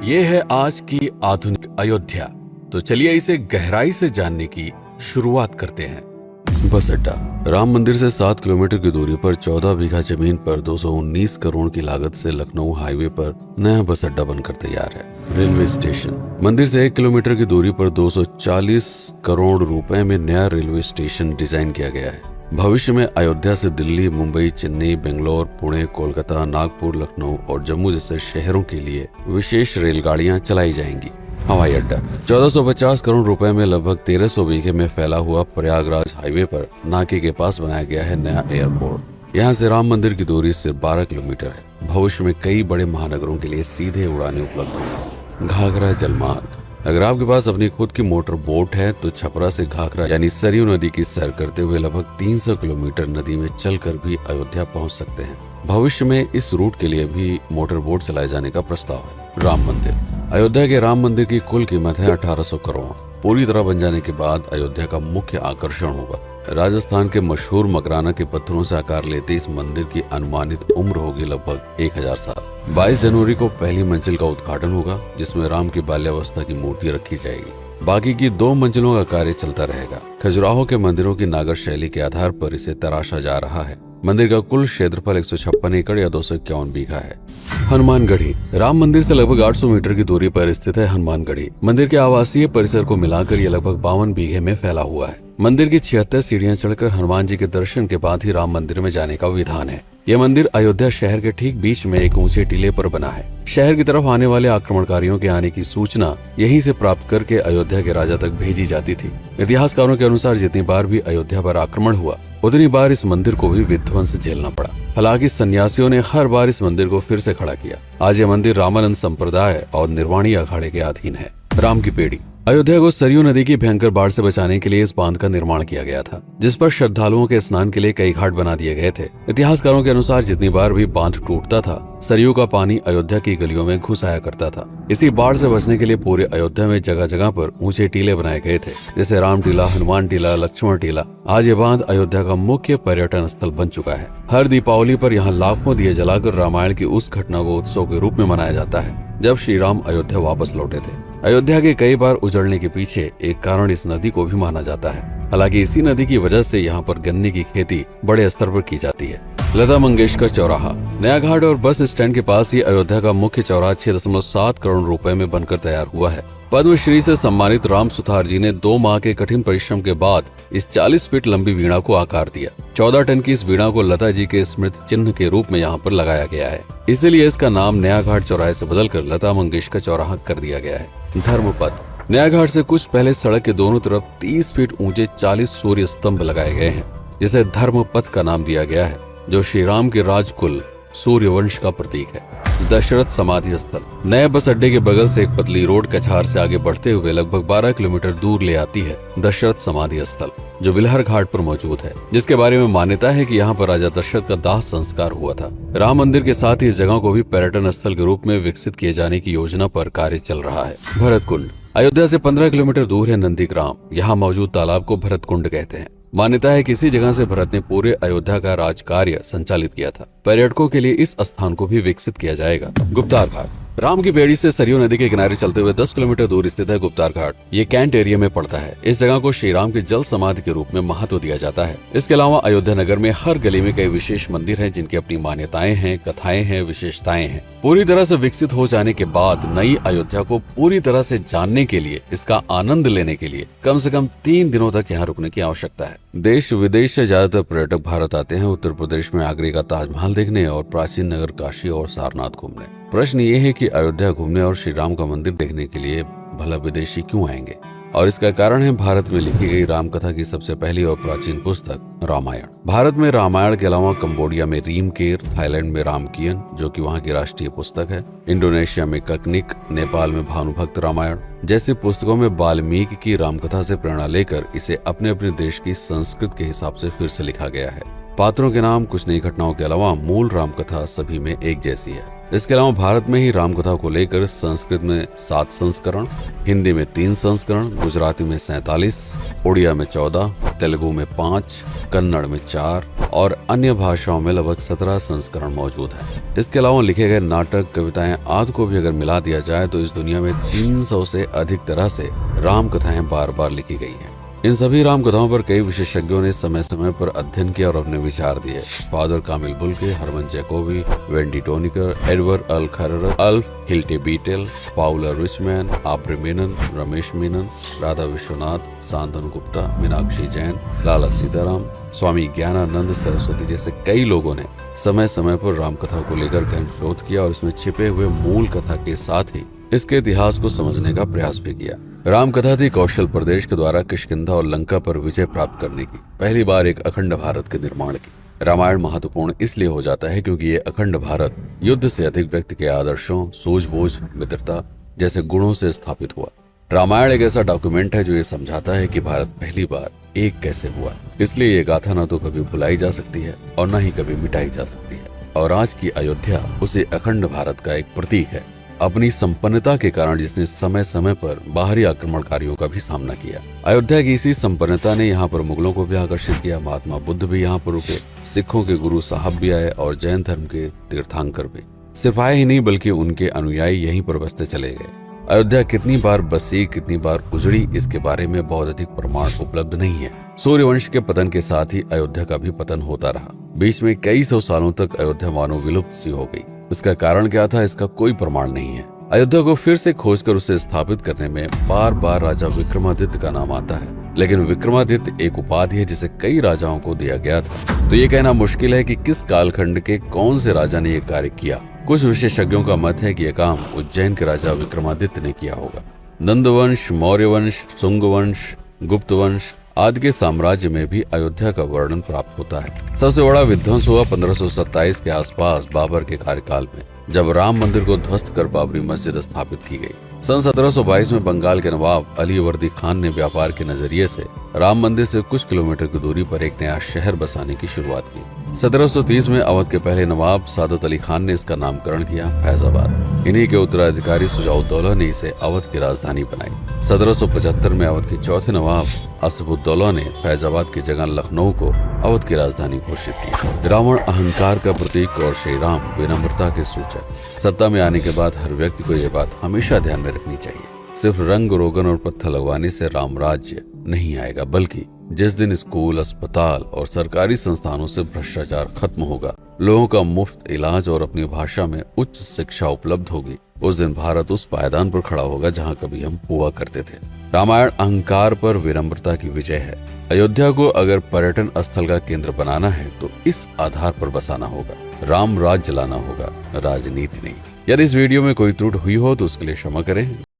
ये है आज की आधुनिक अयोध्या। तो चलिए इसे गहराई से जानने की शुरुआत करते हैं। बस अड्डा। राम मंदिर से 7 किलोमीटर की दूरी पर 14 बीघा जमीन पर 219 करोड़ की लागत से लखनऊ हाईवे पर नया बस अड्डा बनकर तैयार है। Railway station. मंदिर से 1 किलोमीटर की दूरी पर 240 करोड़ रुपए में नया रेलवे स्टेशन डिजाइन किया गया है। भविष्य में अयोध्या से दिल्ली, मुंबई, चेन्नई, बेंगलोर, पुणे, कोलकाता, नागपुर, लखनऊ और जम्मू जैसे शहरों के लिए विशेष रेलगाड़ियां चलाई जाएंगी। हवाई अड्डा। 1450 करोड़ रुपए में लगभग 1300 बीघे में फैला हुआ प्रयागराज हाईवे पर नाके के पास बनाया गया है नया एयरपोर्ट। यहाँ से राम मंदिर की दूरी सिर्फ 12 किलोमीटर है। भविष्य में कई बड़े महानगरों के लिए सीधे उड़ानें उपलब्ध होंगी। घाघरा जलमार्ग। अगर आपके पास अपनी खुद की मोटर बोट है तो छपरा से घाघरा यानी सरयू नदी की सैर करते हुए लगभग 300 किलोमीटर नदी में चलकर भी अयोध्या पहुंच सकते हैं। भविष्य में इस रूट के लिए भी मोटर बोट चलाए जाने का प्रस्ताव है। राम मंदिर। अयोध्या के राम मंदिर की कुल कीमत है 1800 करोड़। पूरी तरह बन जाने के बाद अयोध्या का मुख्य आकर्षण होगा। राजस्थान के मशहूर मकराना के पत्थरों से आकार लेते इस मंदिर की अनुमानित उम्र होगी लगभग 1000 साल। 22 जनवरी को पहली मंजिल का उद्घाटन होगा, जिसमें राम की बाल्यावस्था की मूर्ति रखी जाएगी। बाकी की 2 मंजिलों का कार्य चलता रहेगा। खजुराहो के मंदिरों की नागर शैली के आधार पर इसे तराशा जा रहा है। मंदिर का कुल क्षेत्रफल 156 एकड़ या 251 बीघा है। हनुमानगढ़ी। राम मंदिर से लगभग 800 मीटर की दूरी पर स्थित है हनुमानगढ़ी। मंदिर के आवासीय परिसर को मिलाकर यह लगभग 52 बीघे में फैला हुआ है। मंदिर की 76 सीढ़ियां चढ़कर हनुमान जी के दर्शन के बाद ही राम मंदिर में जाने का विधान है। यह मंदिर अयोध्या शहर के ठीक बीच में एक ऊंचे टीले पर बना है। शहर की तरफ आने वाले आक्रमणकारियों के आने की सूचना यहीं से प्राप्त करके अयोध्या के राजा तक भेजी जाती थी। इतिहासकारों के अनुसार जितनी बार भी अयोध्या पर आक्रमण हुआ उतनी बार इस मंदिर को भी विध्वंस झेलना पड़ा। हालांकि सन्यासियों ने हर बार इस मंदिर को फिर से खड़ा किया। आज यह मंदिर रामानंद संप्रदाय और निर्वाणी अखाड़े के अधीन है। राम की पेड़ी। अयोध्या को सरयू नदी की भयंकर बाढ़ से बचाने के लिए इस बांध का निर्माण किया गया था, जिस पर श्रद्धालुओं के स्नान के लिए कई घाट बना दिए गए थे। इतिहासकारों के अनुसार जितनी बार भी बांध टूटता था, सरयू का पानी अयोध्या की गलियों में घुस आया करता था। इसी बाढ़ से बचने के लिए पूरे अयोध्या में जगह जगह पर ऊंचे टीले बनाए गए थे, जैसे राम टीला, हनुमान टीला, लक्ष्मण टीला। आज ये बांध अयोध्या का मुख्य पर्यटन स्थल बन चुका है। हर दीपावली पर यहाँ लाखों दिए जलाकर रामायण की उस घटना को उत्सव के रूप में मनाया जाता है जब श्री राम अयोध्या वापस लौटे थे। अयोध्या के कई बार उजड़ने के पीछे एक कारण इस नदी को भी माना जाता है। हालांकि इसी नदी की वजह से यहाँ पर गन्ने की खेती बड़े स्तर पर की जाती है। लता मंगेशकर चौराहा। नया घाट और बस स्टैंड के पास ही अयोध्या का मुख्य चौराहा 6.7 करोड़ रुपए में बनकर तैयार हुआ है। पद्मश्री से सम्मानित राम सुथार जी ने 2 माह के कठिन परिश्रम के बाद इस 40 फीट लंबी वीणा को आकार दिया। 14 टन की इस वीणा को लता जी के स्मृति चिन्ह के रूप में यहाँ पर लगाया गया है। इसीलिए इसका नाम नया घाट चौराहे से बदलकर लता मंगेशकर चौराहा कर दिया गया है। धर्मपथ। नया घाट से कुछ पहले सड़क के दोनों तरफ 30 फीट ऊंचे 40 सूर्य स्तंभ लगाए गए हैं, जिसे धर्मपथ का नाम दिया गया है, जो श्री राम के राजकुल सूर्यवंश का प्रतीक है। दशरथ समाधि स्थल। नए बस अड्डे के बगल से एक पतली रोड कछार से आगे बढ़ते हुए लगभग 12 किलोमीटर दूर ले आती है दशरथ समाधि स्थल, जो बिलहर घाट पर मौजूद है, जिसके बारे में मान्यता है कि यहाँ पर राजा दशरथ का दाह संस्कार हुआ था। राम मंदिर के साथ ही इस जगह को भी पर्यटन स्थल के रूप में विकसित किए जाने की योजना पर कार्य चल रहा है। भरत कुंड। अयोध्या से 15 किलोमीटर दूर है नंदीग्राम। यहाँ मौजूद तालाब को भरत कुंड कहते हैं। मान्यता है कि इसी जगह से भरत ने पूरे अयोध्या का राज कार्य संचालित किया था। पर्यटकों के लिए इस स्थान को भी विकसित किया जाएगा। गुप्तार घाट। राम की बेड़ी से सरयू नदी के किनारे चलते हुए 10 किलोमीटर दूर स्थित है गुप्तार घाट। ये कैंट एरिया में पड़ता है। इस जगह को श्री राम के जल समाधि के रूप में महत्व दिया जाता है। इसके अलावा अयोध्या नगर में हर गली में कई विशेष मंदिर हैं, जिनकी अपनी मान्यताएं हैं, कथाएं हैं, विशेषताएं हैं। पूरी तरह से विकसित हो जाने के बाद नई अयोध्या को पूरी तरह से जानने के लिए, इसका आनंद लेने के लिए कम से कम 3 दिनों तक यहाँ रुकने की आवश्यकता है। देश विदेश से ज्यादातर पर्यटक भारत आते हैं उत्तर प्रदेश में आगरे का ताजमहल देखने और प्राचीन नगर काशी और सारनाथ घूमने। प्रश्न ये है कि अयोध्या घूमने और श्री राम का मंदिर देखने के लिए भला विदेशी क्यों आएंगे? और इसका कारण है भारत में लिखी गई राम कथा की सबसे पहली और प्राचीन पुस्तक रामायण। भारत में रामायण के अलावा कंबोडिया में रीमकेर, थाईलैंड में रामकियन, जो कि वहाँ की राष्ट्रीय पुस्तक है, इंडोनेशिया में ककनिक, नेपाल में भानुभक्त रामायण जैसी पुस्तकों में वाल्मीकि की रामकथा से प्रेरणा लेकर इसे अपने अपने देश की संस्कृति के हिसाब से फिर से लिखा गया है। पात्रों के नाम, कुछ नई घटनाओं के अलावा मूल रामकथा सभी में एक जैसी है। इसके अलावा भारत में ही रामकथा को लेकर संस्कृत में 7 संस्करण, हिंदी में 3 संस्करण, गुजराती में 47, उड़िया में 14, तेलुगु में 5, कन्नड़ में 4 और अन्य भाषाओं में लगभग 17 संस्करण मौजूद है। इसके अलावा लिखे गए नाटक, कविताएं आदि को भी अगर मिला दिया जाए तो इस दुनिया में 300 से अधिक तरह से राम कथाएं बार बार लिखी गई हैं। इन सभी राम कथाओं पर कई विशेषज्ञों ने समय समय पर अध्ययन किया और अपने विचार दिए। Father Camille Bulcke, Hermann Jacobi, Wendy Doniger, Edward अल खरर, Alf Hiltebeitel, Paula Richman, Aubrey Menon, Ramesh Menon, Radha Vishwanath, Shantanu Gupta, Meenakshi Jain, Lala Sitaram, Swami Gyananand Saraswati जैसे कई लोगों ने समय समय पर रामकथा को लेकर गहन शोध किया और इसमें छिपे हुए मूल कथा के साथ ही इसके इतिहास को समझने का प्रयास भी किया। रामकथा थी कौशल प्रदेश के द्वारा किष्किंधा और लंका पर विजय प्राप्त करने की पहली बार एक अखंड भारत के निर्माण की। रामायण महत्वपूर्ण इसलिए हो जाता है क्योंकि ये अखंड भारत युद्ध से अधिक व्यक्ति के आदर्शों, सूझबूझ, मित्रता जैसे गुणों से स्थापित हुआ। रामायण एक ऐसा डॉक्यूमेंट है जो ये समझाता है कि भारत पहली बार एक कैसे हुआ। इसलिए ये गाथा न तो कभी भुलाई जा सकती है और न ही कभी मिटाई जा सकती है। और आज की अयोध्या उसे अखंड भारत का एक प्रतीक है, अपनी संपन्नता के कारण जिसने समय समय पर बाहरी आक्रमणकारियों का भी सामना किया। अयोध्या की इसी संपन्नता ने यहाँ पर मुगलों को भी आकर्षित किया। महात्मा बुद्ध भी यहाँ पर रुके, सिखों के गुरु साहब भी आए और जैन धर्म के तीर्थंकर भी। सिर्फ आए ही नहीं बल्कि उनके अनुयायी यहीं पर बसते चले गए। अयोध्या कितनी बार बसी, कितनी बार उजड़ी, इसके बारे में बहुत अधिक प्रमाण उपलब्ध नहीं है। सूर्यवंश के पतन के साथ ही अयोध्या का भी पतन होता रहा। बीच में कई सौ सालों तक अयोध्या मानो विलुप्त सी हो गई। इसका कारण क्या था, इसका कोई प्रमाण नहीं है। अयोध्या को फिर से खोजकर उसे स्थापित करने में बार बार राजा विक्रमादित्य का नाम आता है, लेकिन विक्रमादित्य एक उपाधि है जिसे कई राजाओं को दिया गया था। तो ये कहना मुश्किल है कि किस कालखंड के कौन से राजा ने यह कार्य किया। कुछ विशेषज्ञों का मत है कि यह काम उज्जैन के राजा विक्रमादित्य ने किया होगा। नंदवंश, मौर्य वंश, शुंग वंश, गुप्त वंश आदि के साम्राज्य में भी अयोध्या का वर्णन प्राप्त होता है। सबसे बड़ा विध्वंस हुआ 1527 के आसपास बाबर के कार्यकाल में, जब राम मंदिर को ध्वस्त कर बाबरी मस्जिद स्थापित की गई। सन 1722 में बंगाल के नवाब अलीवर्दी खान ने व्यापार के नजरिए से राम मंदिर से कुछ किलोमीटर की दूरी पर एक नया शहर बसाने की शुरुआत की। 1730 में अवध के पहले नवाब सादत अली खान ने इसका नामकरण किया फैजाबाद। इन्हीं के उत्तराधिकारी सुजाउद्दौला ने इसे अवध की राजधानी बनाई। 1775 में अवध के चौथे नवाब असफुद्दौला ने फैजाबाद की जगह लखनऊ को अवध की राजधानी घोषित की। रावण अहंकार का प्रतीक और श्री राम विनम्रता के सूचक। सत्ता में आने के बाद हर व्यक्ति को यह बात हमेशा ध्यान में रखनी चाहिए, सिर्फ रंग रोगन और पत्थर लगवाने से राम राज्य नहीं आएगा, बल्कि जिस दिन स्कूल, अस्पताल और सरकारी संस्थानों से भ्रष्टाचार खत्म होगा, लोगों का मुफ्त इलाज और अपनी भाषा में उच्च शिक्षा उपलब्ध होगी, उस दिन भारत उस पायदान पर खड़ा होगा जहां कभी हम हुआ करते थे। रामायण अहंकार पर विनम्रता की विजय है। अयोध्या को अगर पर्यटन स्थल का केंद्र बनाना है तो इस आधार पर बसाना होगा, राम राज्य लाना होगा, राजनीति नहीं। यदि इस वीडियो में कोई त्रुटि हुई हो तो उसके लिए क्षमा करें।